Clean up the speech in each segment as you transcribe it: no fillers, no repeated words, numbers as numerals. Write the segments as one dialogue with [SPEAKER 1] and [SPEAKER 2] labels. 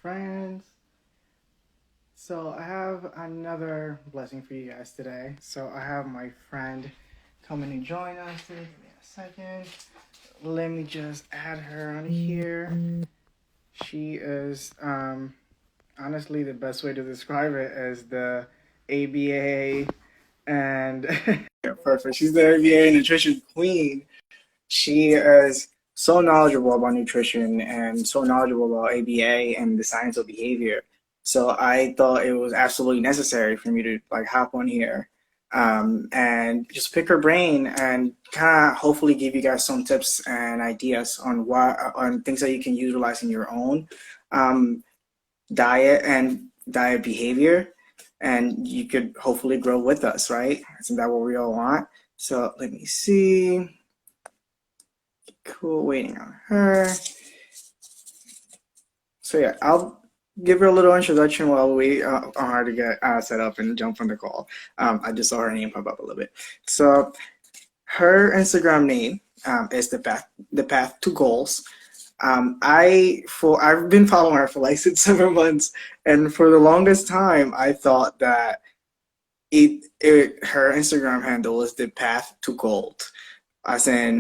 [SPEAKER 1] friends. So I have another blessing for you guys today. So I have my friend coming to join us today. Give me a second. Let me just add her on here. She is honestly the best way to describe it is the ABA and perfect. She's the ABA nutrition queen. She is so knowledgeable about nutrition and so knowledgeable about ABA and the science of behavior. So I thought it was absolutely necessary for me to like hop on here and just pick her brain and kind of hopefully give you guys some tips and ideas on what on things that you can utilize in your own um, diet and diet behavior, and you could hopefully grow with us, right? Isn't that what we all want? So let me see. Cool, waiting on her. So yeah, I'll give her a little introduction while we on her to get set up and jump on the call. I just saw her name pop up a little bit. So her Instagram name is the path to goals. I've been following her for like 6 7 months, and for the longest time I thought that her Instagram handle was the path to gold, as in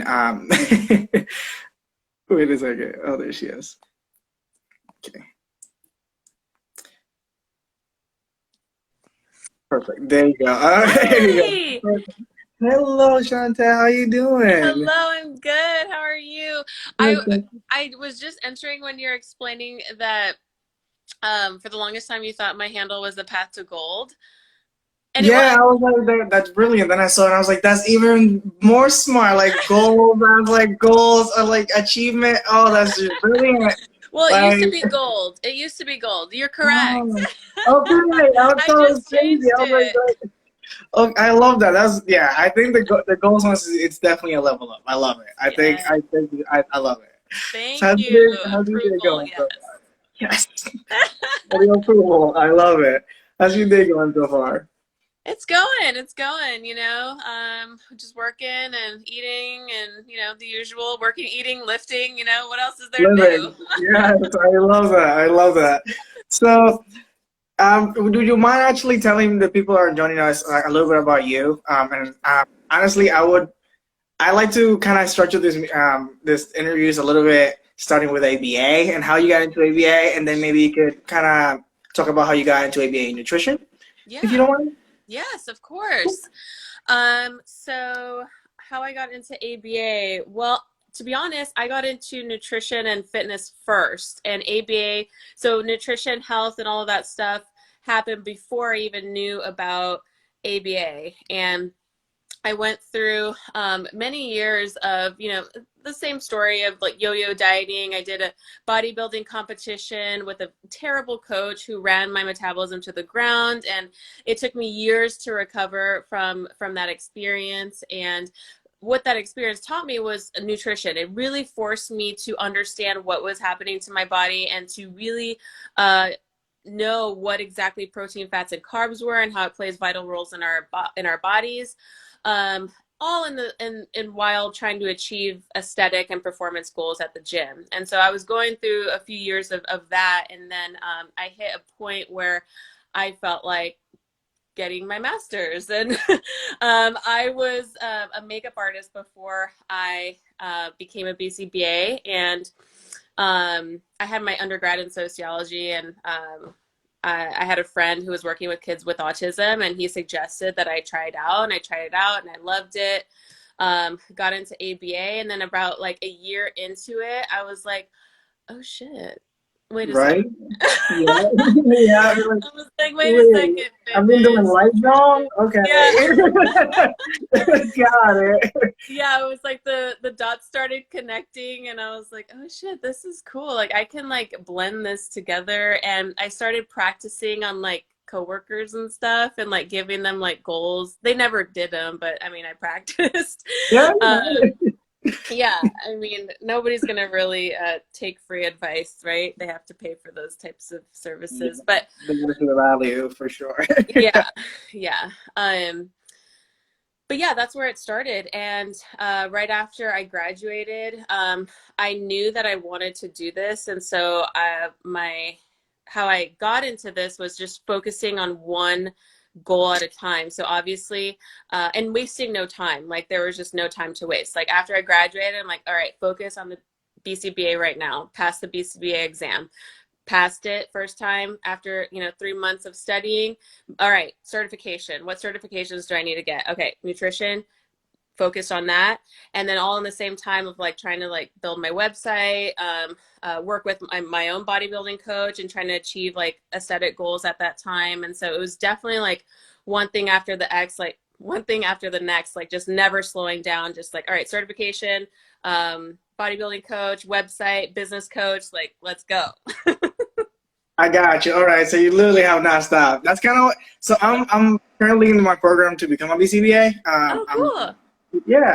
[SPEAKER 1] wait a second. Oh, there she is. Okay, perfect. There you go. There you
[SPEAKER 2] Hi.
[SPEAKER 1] go. Hello, Chantae. How you doing?
[SPEAKER 2] Hello, I'm good. How are you? I
[SPEAKER 1] Good, good.
[SPEAKER 2] I was just entering when you're explaining that for the longest time you thought my handle was the path to gold. And it
[SPEAKER 1] Yeah,
[SPEAKER 2] was.
[SPEAKER 1] I was like, that's brilliant. Then I saw it, and I was like, that's even more smart. Like goals, I was like goals, like achievement. Oh, that's just brilliant.
[SPEAKER 2] Well, it used to
[SPEAKER 1] Like,
[SPEAKER 2] be gold. It used to be gold. You're correct.
[SPEAKER 1] oh, okay. I
[SPEAKER 2] I
[SPEAKER 1] thought it was
[SPEAKER 2] just
[SPEAKER 1] crazy.
[SPEAKER 2] changed
[SPEAKER 1] I was like,
[SPEAKER 2] it.
[SPEAKER 1] oh, I love that. That's yeah. I think the goals one is it's definitely a level up. I love it.
[SPEAKER 2] Yeah.
[SPEAKER 1] I love it. So
[SPEAKER 2] Thank you.
[SPEAKER 1] how's your day
[SPEAKER 2] Approval,
[SPEAKER 1] going so
[SPEAKER 2] yes.
[SPEAKER 1] far? Yes, very approval. I love it. How's your day going so far?
[SPEAKER 2] Just working and eating and, the usual working, eating, lifting, what else is there new?
[SPEAKER 1] Living. Yes, I love that. I love that. So, do you mind actually telling the people who are joining us a little bit about you? And honestly, I like to kind of structure this interviews a little bit, starting with ABA and how you got into ABA, and then maybe you could kind of talk about how you got into ABA nutrition, if you
[SPEAKER 2] Yeah.
[SPEAKER 1] don't mind.
[SPEAKER 2] Yes, of course. So how I got into ABA, well, to be honest, I got into nutrition and fitness first, and ABA, so nutrition, health, and all of that stuff happened before I even knew about ABA. And I went through many years of, the same story of like yo-yo dieting. I did a bodybuilding competition with a terrible coach who ran my metabolism to the ground, and it took me years to recover from that experience. And what that experience taught me was nutrition. It really forced me to understand what was happening to my body and to really know what exactly protein, fats, and carbs were and how it plays vital roles in our bodies, um, all in while trying to achieve aesthetic and performance goals at the gym. And so I was going through a few years of that, and then I hit a point where I felt like getting my master's. And I was a makeup artist before I became a BCBA, and I had my undergrad in sociology, and I had a friend who was working with kids with autism, and he suggested that I try it out, and I tried it out, and I loved it. Got into ABA, and then about like a year into it, I was like, "Oh shit! Wait a second."
[SPEAKER 1] Right? Yeah, yeah. Like,
[SPEAKER 2] I was like, "Wait a
[SPEAKER 1] wait,
[SPEAKER 2] second,
[SPEAKER 1] I've been doing
[SPEAKER 2] fitness,
[SPEAKER 1] life wrong.
[SPEAKER 2] nutrition."
[SPEAKER 1] Okay,
[SPEAKER 2] Yeah.
[SPEAKER 1] got it.
[SPEAKER 2] Yeah, it was like the dots started connecting, and I was like, "Oh shit, this is cool. Like I can like blend this together." And I started practicing on like coworkers and stuff, and like giving them like goals. They never did them, but I mean, I practiced.
[SPEAKER 1] Yeah,
[SPEAKER 2] Yeah, I mean, nobody's gonna really take free advice, right? They have to pay for those types of
[SPEAKER 1] yeah.
[SPEAKER 2] services. But
[SPEAKER 1] The the value for sure.
[SPEAKER 2] yeah, yeah. But yeah, that's where it started. And right after I graduated, I knew that I wanted to do this, and so how I got into this was just focusing on one goal at a time. So obviously, and wasting no time. Like there was just no time to waste. Like after I graduated, I'm like, all right, focus on the BCBA right now. Pass the BCBA exam. Passed it first time after 3 months of studying. All right, certification. What certifications do I need to get? Okay, nutrition, focused on that, and then all in the same time of like trying to like build my website, work with my own bodybuilding coach and trying to achieve like aesthetic goals at that time. And so it was definitely like one thing after the X, like one thing after the next, like just never slowing down, just like, all right, certification, bodybuilding coach, website, business coach, like let's go.
[SPEAKER 1] I got you. All right, so you literally have not stopped. That's kind of what. So I'm currently in my program to become a BCBA.
[SPEAKER 2] Oh, cool.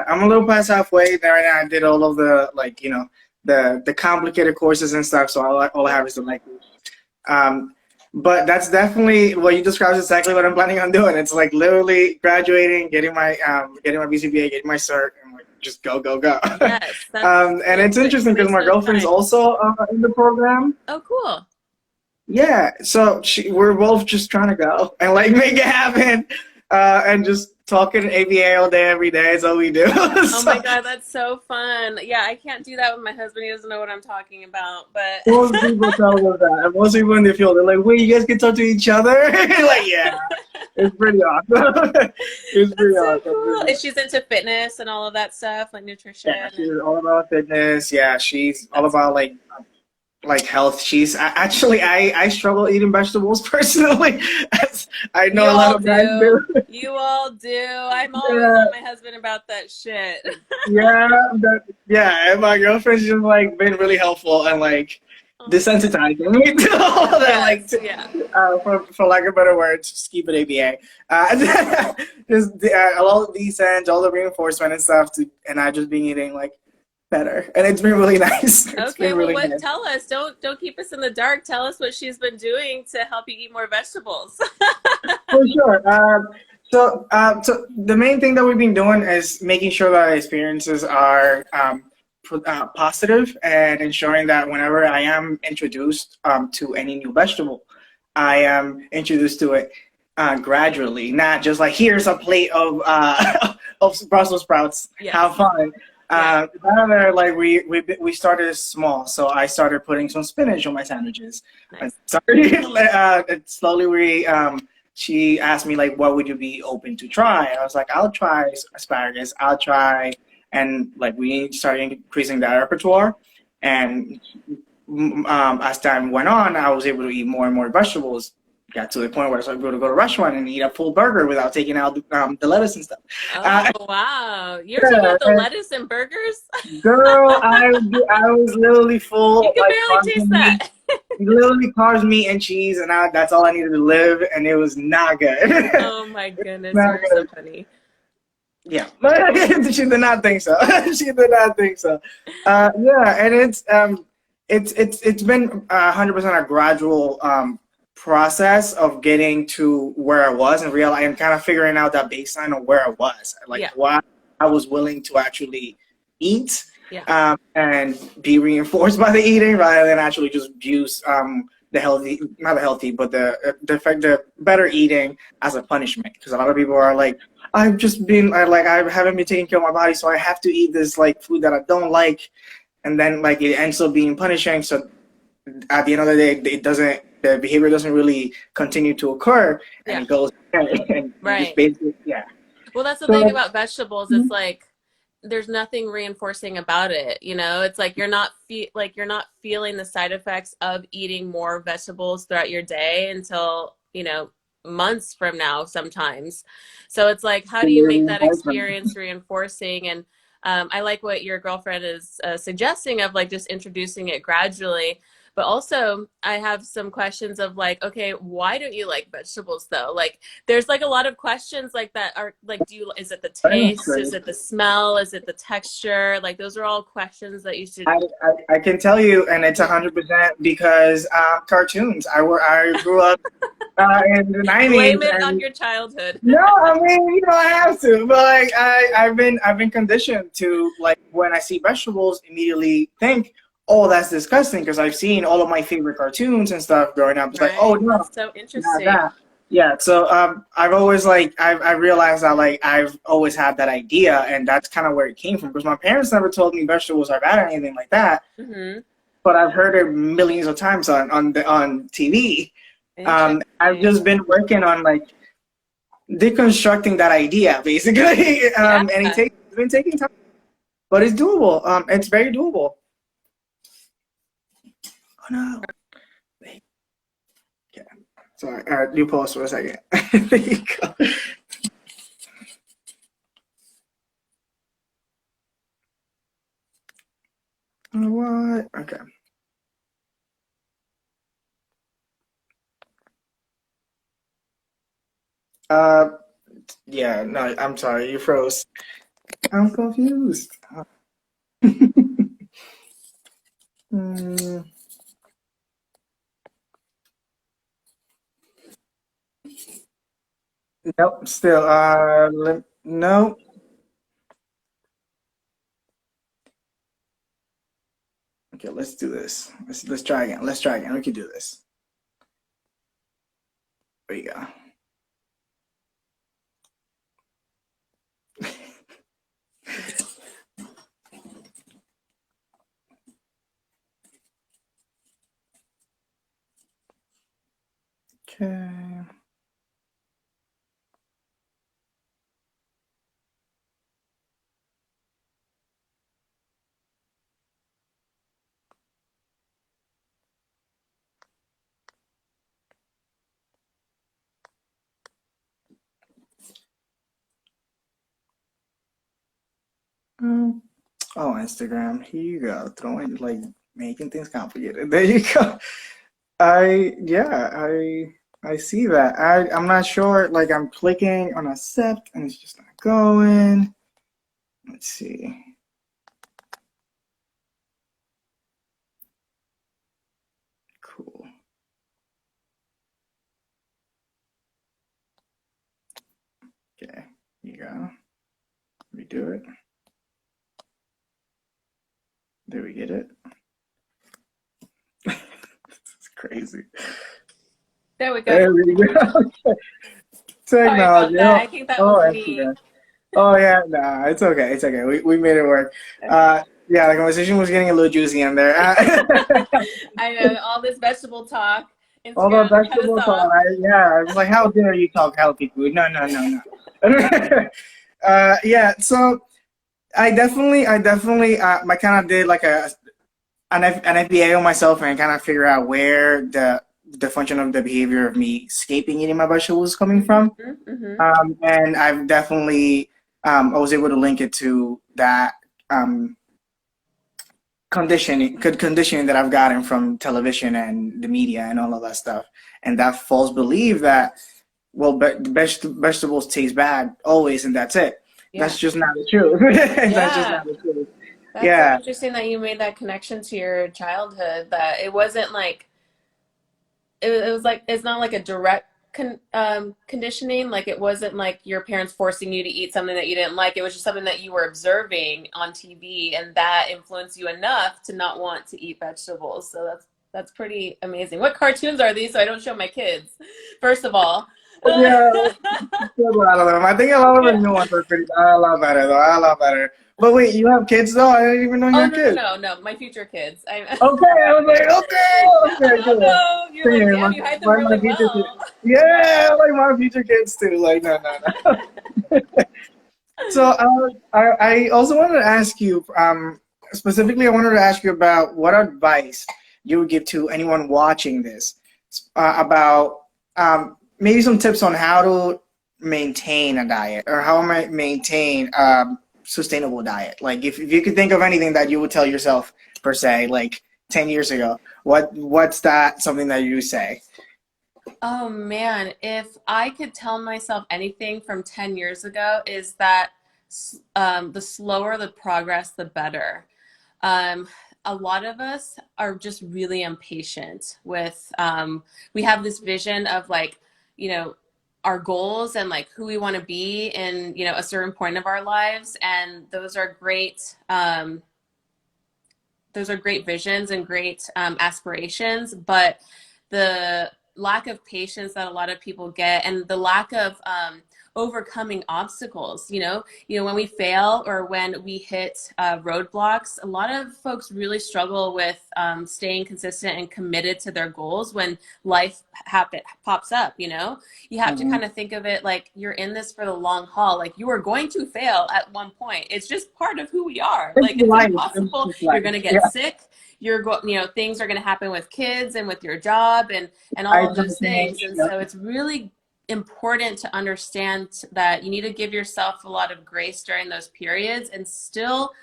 [SPEAKER 1] I'm a little past halfway there right now. I did all of the the complicated courses and stuff. So all I have is the language. But that's definitely what you described is exactly what I'm planning on doing. It's like literally graduating, getting my BCBA, getting my cert, and like just go.
[SPEAKER 2] Yes.
[SPEAKER 1] And it's interesting because my girlfriend's also in the program.
[SPEAKER 2] Oh, cool.
[SPEAKER 1] Yeah, so we're both just trying to go and like make it happen, and just talking ABA all day, every day is all we do.
[SPEAKER 2] Oh my God, that's so fun. Yeah, I can't do that with my husband. He doesn't know what I'm talking about, but
[SPEAKER 1] most people tell us that, and most people in the field, they're like, wait, you guys can talk to each other? Like, yeah, it's pretty awesome. It's pretty
[SPEAKER 2] so
[SPEAKER 1] awesome.
[SPEAKER 2] Cool. Is she's into fitness and all of that stuff, like nutrition?
[SPEAKER 1] Yeah, she's all about fitness. Yeah, she's all about like health. She's actually I struggle eating vegetables personally. I know a lot of guys do.
[SPEAKER 2] You all do. I'm always on my husband about that shit.
[SPEAKER 1] Yeah, and my girlfriend's just like been really helpful and like desensitizing me to all that. For lack of better words, just keep it ABA. Just all the descent, all the reinforcement and stuff, and I just been eating like better, and it's been really nice.
[SPEAKER 2] Okay, well, nice. Tell us. Don't keep us in the dark. Tell us what she's been doing to help you eat more vegetables.
[SPEAKER 1] For sure. So the main thing that we've been doing is making sure that our experiences are positive, and ensuring that whenever I am introduced to any new vegetable, I am introduced to it gradually, not just like here's a plate of of Brussels sprouts. Yes. Have fun. Like we started small, so I started putting some spinach on my sandwiches. Nice. Slowly she asked me like, what would you be open to try? And I was like, I'll try asparagus. I'll try, and like we started increasing that repertoire. And as time went on, I was able to eat more and more vegetables. Got to the point where I was able to go to a restaurant and eat a full burger without taking out the lettuce and stuff.
[SPEAKER 2] Oh, wow. You're taking out the lettuce and burgers?
[SPEAKER 1] Girl, I was literally full.
[SPEAKER 2] You can barely taste that.
[SPEAKER 1] Literally carbs, meat, and cheese, and that's all I needed to live, and it was not good.
[SPEAKER 2] Oh, my goodness. You're so funny.
[SPEAKER 1] Yeah. She did not think so. She did not think so. And it's been 100% a gradual process of getting to where I was and kind of figuring out that baseline of where I was, what I was willing to actually eat, and be reinforced by the eating rather than actually just use the better eating as a punishment. Because a lot of people are like, I haven't been taking care of my body, so I have to eat this like food that I don't like, and then like it ends up being punishing. So at the end of the day, the behavior doesn't really continue to occur, and it goes and
[SPEAKER 2] right.
[SPEAKER 1] Basically,
[SPEAKER 2] Well, that's the thing about vegetables. It's like there's nothing reinforcing about it. It's like you're not feeling the side effects of eating more vegetables throughout your day until months from now sometimes. So it's like, how do you make that experience reinforcing? And I like what your girlfriend is suggesting of like just introducing it gradually. But also, I have some questions of like, okay, why don't you like vegetables though? Like, there's like a lot of questions like that are like, is it the taste? Is it the smell? Is it the texture? Like, those are all questions that you should.
[SPEAKER 1] I can tell you, and it's 100% because cartoons. I grew up in the 90s.
[SPEAKER 2] Blame it on your childhood.
[SPEAKER 1] No, I mean, I have to. But like, I've been conditioned to like when I see vegetables, immediately think, oh, that's disgusting because I've seen all of my favorite cartoons and stuff growing up. It's like, oh
[SPEAKER 2] Right.
[SPEAKER 1] no,
[SPEAKER 2] That's so
[SPEAKER 1] not
[SPEAKER 2] interesting.
[SPEAKER 1] that. Yeah, so I've always like I realized that like I've always had that idea, and that's kind of where it came from because my parents never told me vegetables are bad or anything like that,
[SPEAKER 2] Hmm.
[SPEAKER 1] but I've heard it millions of times on TV. I've just
[SPEAKER 2] Interesting.
[SPEAKER 1] been working on like deconstructing that idea basically,
[SPEAKER 2] Yeah.
[SPEAKER 1] and it's been taking time, but it's doable. It's very doable. Oh no. Okay. Sorry. You pause for a second. There you go. What? Okay. Uh, yeah. No, I'm sorry. You froze. I'm confused. Hmm, nope. Still. No. Okay. Let's do this. Let's try again. Let's try again. We can do this. There you go. Okay. Um, oh, Instagram. Here you go. Throwing like making things complicated. There you go. I see that. I'm not sure. Like I'm clicking on accept and it's just not going. Let's see. Cool. Okay. Here you go. Redo it. There we get it. It's crazy.
[SPEAKER 2] There we go.
[SPEAKER 1] There we go.
[SPEAKER 2] Sorry about
[SPEAKER 1] Technology.
[SPEAKER 2] that.
[SPEAKER 1] Oh,
[SPEAKER 2] I think that
[SPEAKER 1] oh,
[SPEAKER 2] was me.
[SPEAKER 1] Instagram. Oh yeah, nah, it's okay. It's okay. We made it work.
[SPEAKER 2] Okay.
[SPEAKER 1] Yeah, the conversation was getting a little juicy in there.
[SPEAKER 2] I know all this vegetable talk.
[SPEAKER 1] Although
[SPEAKER 2] Instagram cut us
[SPEAKER 1] vegetable thought,
[SPEAKER 2] off.
[SPEAKER 1] yeah, I was like, how dare you talk healthy food? No, no, no, no. Yeah, so I kind of did like an FBA on myself and kind of figure out where the function of the behavior of me escaping eating my vegetables is coming
[SPEAKER 2] Hmm.
[SPEAKER 1] from.
[SPEAKER 2] Hmm.
[SPEAKER 1] And I've definitely I was able to link it to that um, good conditioning that I've gotten from television and the media and all of that stuff, and that false belief that well, vegetables taste bad always, and that's it.
[SPEAKER 2] Yeah.
[SPEAKER 1] That's just not the truth. That's just
[SPEAKER 2] Yeah.
[SPEAKER 1] not the truth.
[SPEAKER 2] That's so
[SPEAKER 1] Yeah,
[SPEAKER 2] interesting that you made that connection to your childhood, that it wasn't like it was like it's not like a direct conditioning. Like it wasn't like your parents forcing you to eat something that you didn't like. It was just something that you were observing on TV, and that influenced you enough to not want to eat vegetables. So that's pretty amazing. What cartoons are these? So I don't show my kids. First of all.
[SPEAKER 1] yeah. A lot of them. I think a lot of the new ones are pretty are a lot better though. Are a lot better. But wait, you have kids though? I didn't even know you
[SPEAKER 2] Oh
[SPEAKER 1] had
[SPEAKER 2] no, no,
[SPEAKER 1] kids.
[SPEAKER 2] no, no, my future kids. I
[SPEAKER 1] Okay, I was like, okay, okay,
[SPEAKER 2] oh
[SPEAKER 1] good.
[SPEAKER 2] no, you're like,
[SPEAKER 1] Same,
[SPEAKER 2] damn, you hide them
[SPEAKER 1] my
[SPEAKER 2] really
[SPEAKER 1] future kids.
[SPEAKER 2] well.
[SPEAKER 1] Yeah, like my future kids too. Like, no, no, no. So, I also wanted to ask you, specifically, I wanted to ask you about what advice you would give to anyone watching this about maybe some tips on how to maintain a diet or how I maintain sustainable diet. Like, if you could think of anything that you would tell yourself per se, like 10 years ago, what's that something that you say?
[SPEAKER 2] Oh man, if I could tell myself anything from 10 years ago, is that the slower the progress, the better. Um, a lot of us are just really impatient with, we have this vision of like, you know, our goals and like who we want to be in, a certain point of our lives. And those are great. those are great visions and great aspirations, but the lack of patience that a lot of people get, and the lack of overcoming obstacles, when we fail or when we hit roadblocks, a lot of folks really struggle with staying consistent and committed to their goals when life pops up. You have to
[SPEAKER 1] Mhm.
[SPEAKER 2] kind of think of it like you're in this for the long haul. Like, you are going to fail at one point. It's just part of who we are.
[SPEAKER 1] It's
[SPEAKER 2] Like, it's
[SPEAKER 1] life.
[SPEAKER 2] impossible.
[SPEAKER 1] It's
[SPEAKER 2] You're
[SPEAKER 1] life.
[SPEAKER 2] going to get
[SPEAKER 1] Yeah,
[SPEAKER 2] sick. Things are going to happen with kids and with your job and
[SPEAKER 1] I
[SPEAKER 2] all of those things.
[SPEAKER 1] change.
[SPEAKER 2] And
[SPEAKER 1] Yeah.
[SPEAKER 2] so it's really important to understand that you need to give yourself a lot of grace during those periods and still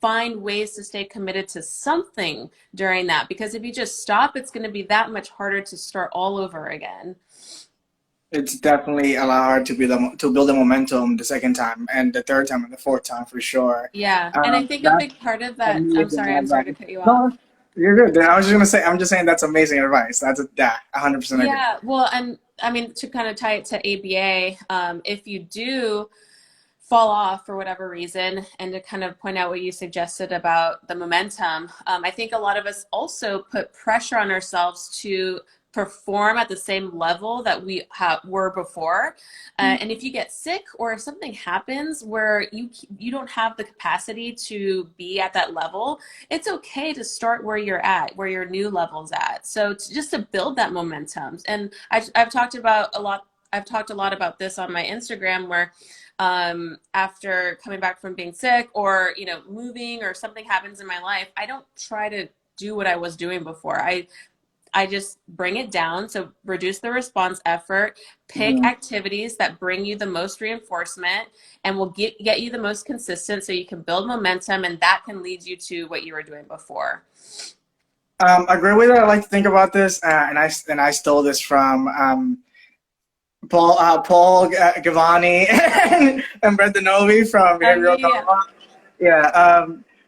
[SPEAKER 2] find ways to stay committed to something during that, because if you just stop, it's going to be that much harder to start all over again.
[SPEAKER 1] It's definitely a lot hard to build the momentum the second time and the third time and the fourth time for sure.
[SPEAKER 2] Yeah, and I think a
[SPEAKER 1] That's
[SPEAKER 2] big part of that,
[SPEAKER 1] amazing
[SPEAKER 2] I'm sorry to
[SPEAKER 1] advice.
[SPEAKER 2] cut you off.
[SPEAKER 1] No, you're good. I was just gonna say, I'm just saying that's amazing advice. Yeah, 100% agree.
[SPEAKER 2] Yeah, well, and I mean, to kind of tie it to ABA, if you do fall off for whatever reason, and to kind of point out what you suggested about the momentum, I think a lot of us also put pressure on ourselves to perform at the same level that we were before. And if you get sick or if something happens where you don't have the capacity to be at that level, it's okay to start where you're at, where your new level's at. So just to build that momentum. And I've talked a lot about this on my Instagram, where after coming back from being sick or moving or something happens in my life, I don't try to do what I was doing before. I just bring it down. So reduce the response effort, pick
[SPEAKER 1] Mhm.
[SPEAKER 2] activities that bring you the most reinforcement and will get you the most consistent, so you can build momentum, and that can lead you to what you were doing before.
[SPEAKER 1] A great way that I like to think about this, and I stole this from Paul Gavani and Brett Novi from
[SPEAKER 2] Oh,
[SPEAKER 1] Behavioral
[SPEAKER 2] yeah.
[SPEAKER 1] Trauma. Yeah,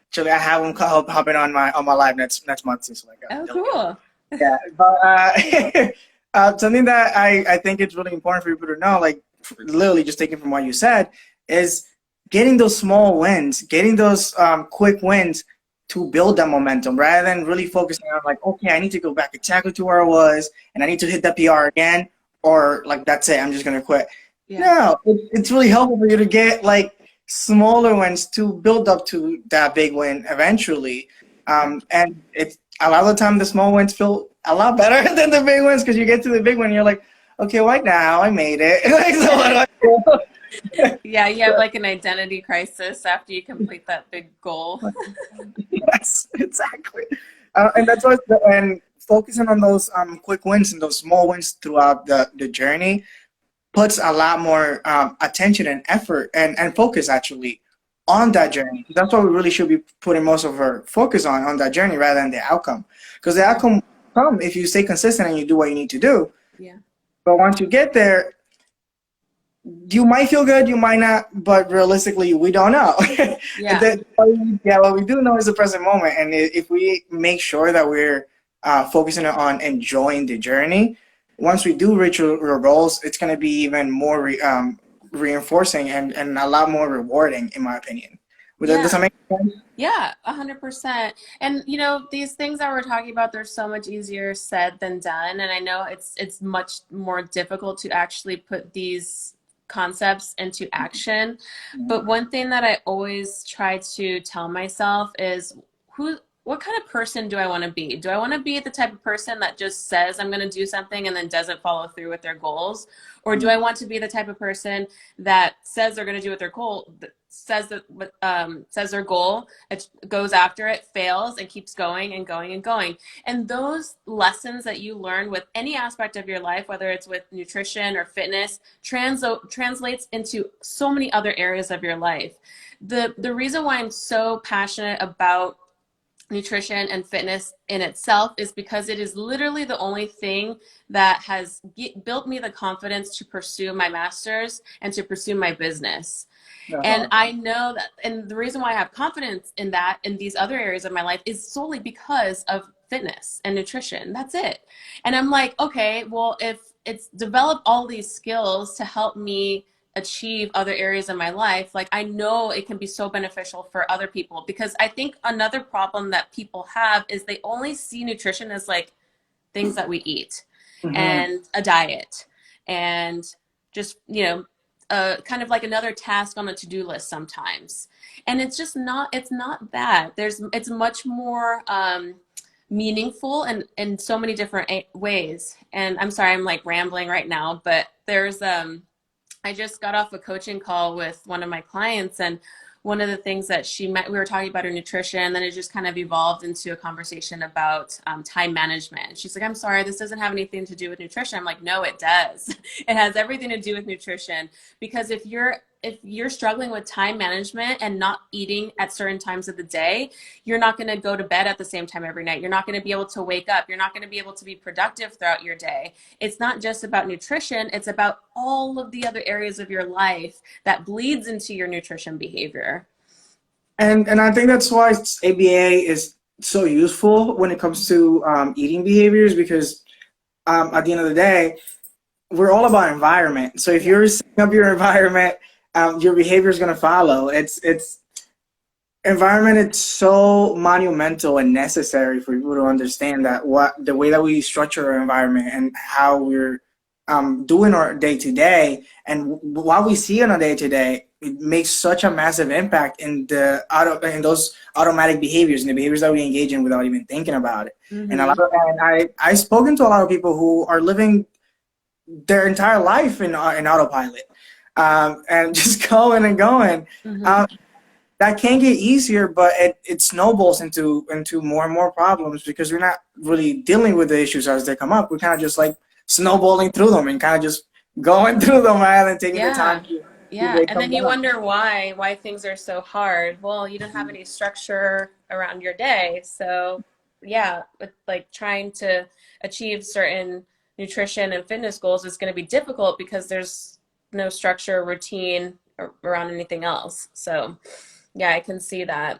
[SPEAKER 1] actually, I have him hopping on my live next month too, so like
[SPEAKER 2] Oh,
[SPEAKER 1] delegate.
[SPEAKER 2] cool.
[SPEAKER 1] Yeah, but something that I think it's really important for people to know, like literally just taking from what you said, is getting those small wins, getting those quick wins to build that momentum, rather than really focusing on like, okay, I need to go back exactly to where I was, and I need to hit that PR again, or like that's it, I'm just gonna quit.
[SPEAKER 2] Yeah.
[SPEAKER 1] No, it's really helpful for you to get like smaller wins to build up to that big win eventually. And it's a lot of the time the small wins feel a lot better than the big wins, because you get to the big one, you're like, okay, right now I made it. Like, so what do I do?
[SPEAKER 2] Yeah, you have like an identity crisis after you complete that big goal.
[SPEAKER 1] Yes, exactly. And that's what, and focusing on those quick wins and those small wins throughout the journey puts a lot more attention and effort and focus actually on that journey. That's what we really should be putting most of our focus on that journey, rather than the outcome. Because the outcome will come if you stay consistent and you do what you need to do.
[SPEAKER 2] Yeah.
[SPEAKER 1] But once you get there, you might feel good, you might not, but realistically, we don't know.
[SPEAKER 2] Yeah.
[SPEAKER 1] What we do know is the present moment. And if we make sure that we're focusing on enjoying the journey, once we do reach our goals, it's going to be even more reinforcing and a lot more rewarding, in my opinion. Does that
[SPEAKER 2] Yeah.
[SPEAKER 1] make sense?
[SPEAKER 2] Yeah, 100%. And these things that we're talking about, they're so much easier said than done. And I know it's much more difficult to actually put these concepts into action. But one thing that I always try to tell myself is what kind of person do I want to be? Do I want to be the type of person that just says I'm going to do something and then doesn't follow through with their goals? Or do I want to be the type of person that says they're going to do what their goal says their goal, it goes after it, fails, and keeps going and going and going. And those lessons that you learn with any aspect of your life, whether it's with nutrition or fitness, translates into so many other areas of your life. The reason why I'm so passionate about nutrition and fitness in itself is because it is literally the only thing that has built me the confidence to pursue my master's and to pursue my business.
[SPEAKER 1] That's
[SPEAKER 2] And
[SPEAKER 1] awesome.
[SPEAKER 2] I know that, and the reason why I have confidence in that, in these other areas of my life, is solely because of fitness and nutrition. That's it. And I'm like, okay, well, if it's developed all these skills to help me achieve other areas in my life, like I know it can be so beneficial for other people. Because I think another problem that people have is they only see nutrition as like things that we eat
[SPEAKER 1] Hmm.
[SPEAKER 2] and a diet and just, kind of like another task on a to-do list sometimes. And it's just not, it's not that. It's much more meaningful and in so many different ways. And I'm sorry, I'm like rambling right now, but I just got off a coaching call with one of my clients, and one of the things that we were talking about her nutrition, and then it just kind of evolved into a conversation about time management. She's like, I'm sorry, this doesn't have anything to do with nutrition. I'm like, no, it does. It has everything to do with nutrition, because if you're struggling with time management and not eating at certain times of the day, you're not going to go to bed at the same time every night. You're not going to be able to wake up. You're not going to be able to be productive throughout your day. It's not just about nutrition. It's about all of the other areas of your life that bleeds into your nutrition behavior.
[SPEAKER 1] And I think that's why ABA is so useful when it comes to eating behaviors, because at the end of the day, we're all about environment. So if
[SPEAKER 2] Yeah.
[SPEAKER 1] you're setting up your environment, your behavior is going to follow. It's environment. It's so monumental and necessary for people to understand that what the way that we structure our environment and how we're doing our day to day, and what we see on a day to day, it makes such a massive impact in in those automatic behaviors and the behaviors that we engage in without even thinking about it. And
[SPEAKER 2] Mm-hmm.
[SPEAKER 1] I've spoken to a lot of people who are living their entire life in autopilot, and just going and going.
[SPEAKER 2] Mm-hmm.
[SPEAKER 1] Um, that can get easier, but it snowballs into more and more problems because we're not really dealing with the issues as they come up. We're kind of just like snowballing through them and kind of just going through them rather than taking the time
[SPEAKER 2] Yeah.
[SPEAKER 1] to see
[SPEAKER 2] Yeah.
[SPEAKER 1] they
[SPEAKER 2] And
[SPEAKER 1] come
[SPEAKER 2] then you
[SPEAKER 1] down.
[SPEAKER 2] wonder why things are so hard. Well, you don't have any structure around your day. So, yeah, with like trying to achieve certain nutrition and fitness goals is going to be difficult because there's no structure, routine around anything else. So, yeah, I can see that.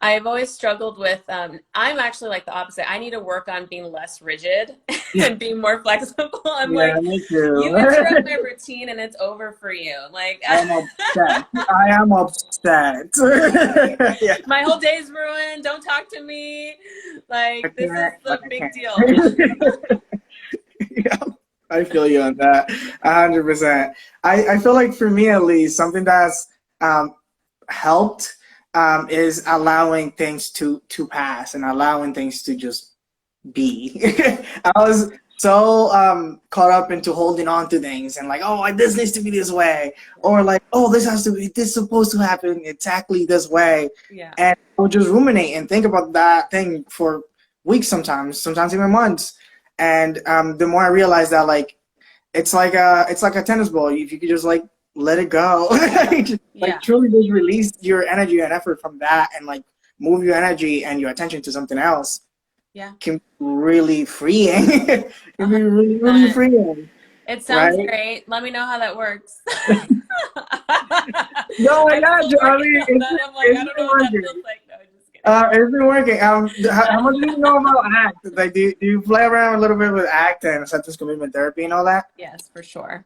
[SPEAKER 2] I've always struggled with, I'm actually like the opposite. I need to work on being less rigid
[SPEAKER 1] Yeah,
[SPEAKER 2] and being more flexible. I'm
[SPEAKER 1] yeah,
[SPEAKER 2] like,
[SPEAKER 1] me
[SPEAKER 2] you
[SPEAKER 1] too.
[SPEAKER 2] interrupt my routine and it's over for you. Like,
[SPEAKER 1] I am upset. I am upset. Yeah,
[SPEAKER 2] my whole day's ruined. Don't talk to me.
[SPEAKER 1] I
[SPEAKER 2] Like, this is
[SPEAKER 1] can't,
[SPEAKER 2] a
[SPEAKER 1] but I
[SPEAKER 2] big deal.
[SPEAKER 1] can't. Yeah, I feel you on that, 100%. I feel like for me at least, something that's um, helped is allowing things to pass and allowing things to just be. I was so caught up into holding on to things and like, oh, this needs to be this way, or like, oh, this is supposed to happen exactly this way,
[SPEAKER 2] Yeah.
[SPEAKER 1] and I would just ruminate and think about that thing for weeks, sometimes even months. And the more I realized that, like, it's like a tennis ball. If you could just like let it go, like
[SPEAKER 2] Yeah.
[SPEAKER 1] truly just release your energy and effort from that, and like move your energy and your attention to something else,
[SPEAKER 2] Yeah.
[SPEAKER 1] can be really freeing. It can be really, really
[SPEAKER 2] 100%.
[SPEAKER 1] freeing,
[SPEAKER 2] It sounds
[SPEAKER 1] right?
[SPEAKER 2] great. Let me know how that works.
[SPEAKER 1] No, I
[SPEAKER 2] I'm
[SPEAKER 1] got
[SPEAKER 2] still
[SPEAKER 1] you. I
[SPEAKER 2] working
[SPEAKER 1] mean,
[SPEAKER 2] on that. I'm like,
[SPEAKER 1] it's
[SPEAKER 2] I don't
[SPEAKER 1] been
[SPEAKER 2] know what that feels
[SPEAKER 1] working.
[SPEAKER 2] like. No, just kidding.
[SPEAKER 1] It's been working. How much do you know about ACT? Like, do you play around a little bit with ACT and acceptance commitment therapy and all that?
[SPEAKER 2] Yes, for sure.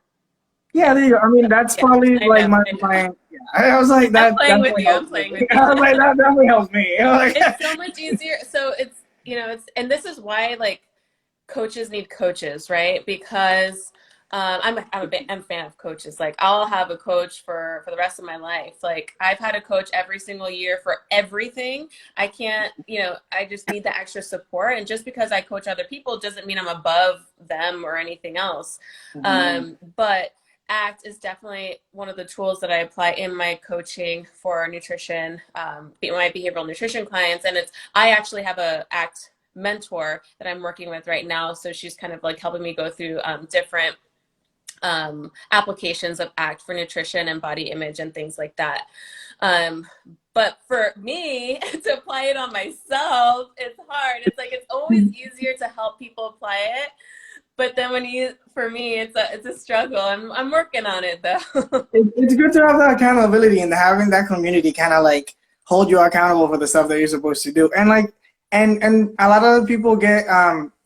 [SPEAKER 1] Yeah,
[SPEAKER 2] Yes.
[SPEAKER 1] there you go. I mean, that's
[SPEAKER 2] Yeah,
[SPEAKER 1] probably
[SPEAKER 2] I
[SPEAKER 1] like
[SPEAKER 2] know.
[SPEAKER 1] my
[SPEAKER 2] I know.
[SPEAKER 1] my. Yeah. I was like,
[SPEAKER 2] I'm
[SPEAKER 1] that
[SPEAKER 2] playing with
[SPEAKER 1] definitely
[SPEAKER 2] you. I'm
[SPEAKER 1] helps me.
[SPEAKER 2] playing with you.
[SPEAKER 1] I was like, that definitely helps me. Like,
[SPEAKER 2] It's so much easier. So it's, and this is why like coaches need coaches, right? Because I'm a fan of coaches. Like I'll have a coach for the rest of my life. Like I've had a coach every single year for everything. I can't, I just need the extra support. And just because I coach other people doesn't mean I'm above them or anything else.
[SPEAKER 1] Mhm.
[SPEAKER 2] But ACT is definitely one of the tools that I apply in my coaching for nutrition, my behavioral nutrition clients. And I actually have a ACT mentor that I'm working with right now. So she's kind of like helping me go through different applications of ACT for nutrition and body image and things like that. Um, but for me to apply it on myself, it's hard. It's like it's always easier to help people apply it. But then for me, it's a struggle. I'm working on it though.
[SPEAKER 1] It's good to have that accountability and having that community kind of like hold you accountable for the stuff that you're supposed to do. And like, and a lot of people get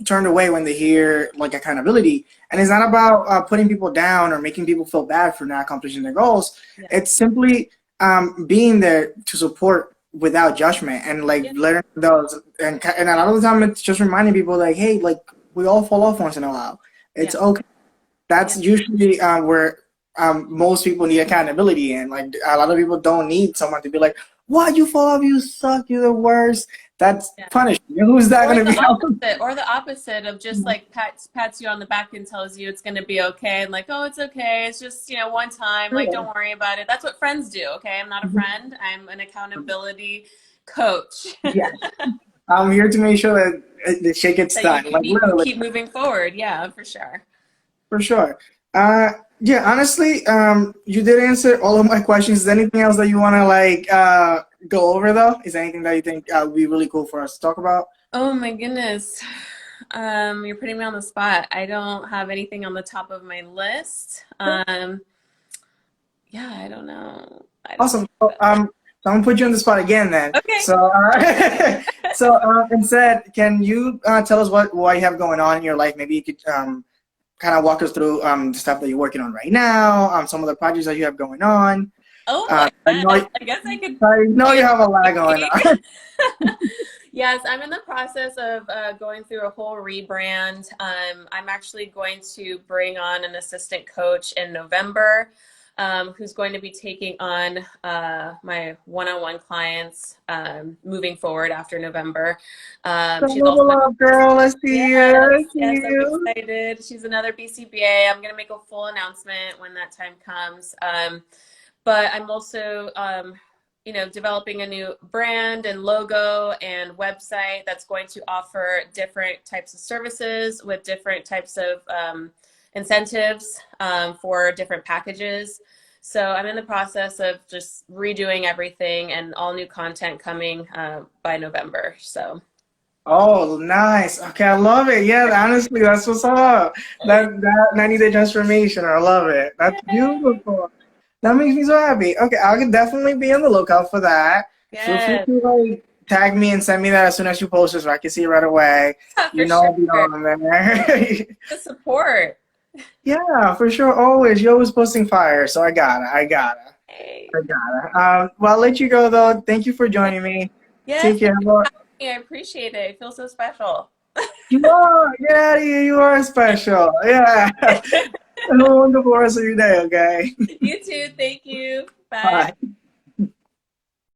[SPEAKER 1] turned away when they hear like accountability, and it's not about putting people down or making people feel bad for not accomplishing their goals.
[SPEAKER 2] Yeah.
[SPEAKER 1] It's simply being there to support without judgment and like
[SPEAKER 2] Yeah.
[SPEAKER 1] letting those and a lot of the time it's just reminding people like, hey, like we all fall off once in a while. It's
[SPEAKER 2] Yeah.
[SPEAKER 1] okay. That's
[SPEAKER 2] Yeah.
[SPEAKER 1] usually where most people need accountability, and like a lot of people don't need someone to be like, "Why you fall off? You suck. You're the worst." That's
[SPEAKER 2] Yeah.
[SPEAKER 1] punishment. Who's that gonna be helping?
[SPEAKER 2] Or the opposite of just like pats you on the back and tells you it's gonna be okay, and like, oh, it's okay. It's just, one time. Like, don't worry about it. That's what friends do. Okay, I'm not a friend. I'm an accountability coach.
[SPEAKER 1] Yes, I'm here to make sure that the shit gets
[SPEAKER 2] That you
[SPEAKER 1] done. Like literally,
[SPEAKER 2] keep moving forward. Yeah, for sure.
[SPEAKER 1] for sure. Yeah, honestly, you did answer all of my questions. Is there anything else that you want to like go over though? Is there anything that you think would be really cool for us to talk about?
[SPEAKER 2] Oh my goodness. You're putting me on the spot. I don't have anything on the top of my list. Yeah, I don't know.
[SPEAKER 1] Awesome. So, so I'm gonna put you on the spot again then.
[SPEAKER 2] Okay.
[SPEAKER 1] So, instead, can you tell us what you have going on in your life? Maybe you could kind of walk us through the stuff that you're working on right now, some of the projects that you have going on.
[SPEAKER 2] Oh my goodness. I guess I could.
[SPEAKER 1] I know you have a lot going on.
[SPEAKER 2] Yes, I'm in the process of going through a whole rebrand. I'm actually going to bring on an assistant coach in November, who's going to be taking on my one-on-one clients moving forward after November. She's also
[SPEAKER 1] girl, let's see you.
[SPEAKER 2] Yes, I'm excited. She's another BCBA. I'm going to make a full announcement when that time comes. But I'm also developing a new brand and logo and website that's going to offer different types of services with different types of incentives for different packages. So I'm in the process of just redoing everything and all new content coming by November. So.
[SPEAKER 1] Oh, nice. Okay, I love it. Yeah, honestly, that's what's up. That 90-day transformation. I love it. That's beautiful. That makes me so happy. Okay, I can definitely be on the lookout for that. Feel free
[SPEAKER 2] Yes.
[SPEAKER 1] to like tag me and send me that as soon as you post it so I can see it right away. I'll be on there.
[SPEAKER 2] The support.
[SPEAKER 1] Yeah, for sure. Always. You're always posting fire, so I gotta.
[SPEAKER 2] Hey.
[SPEAKER 1] Well, I'll let you go though. Thank you for joining me.
[SPEAKER 2] Yes,
[SPEAKER 1] Take care.
[SPEAKER 2] I appreciate it. It feels so special.
[SPEAKER 1] You are. Get out of here. You are special. Yeah. Have a wonderful rest of your day, okay?
[SPEAKER 2] You too. Thank you. Bye.
[SPEAKER 1] Bye.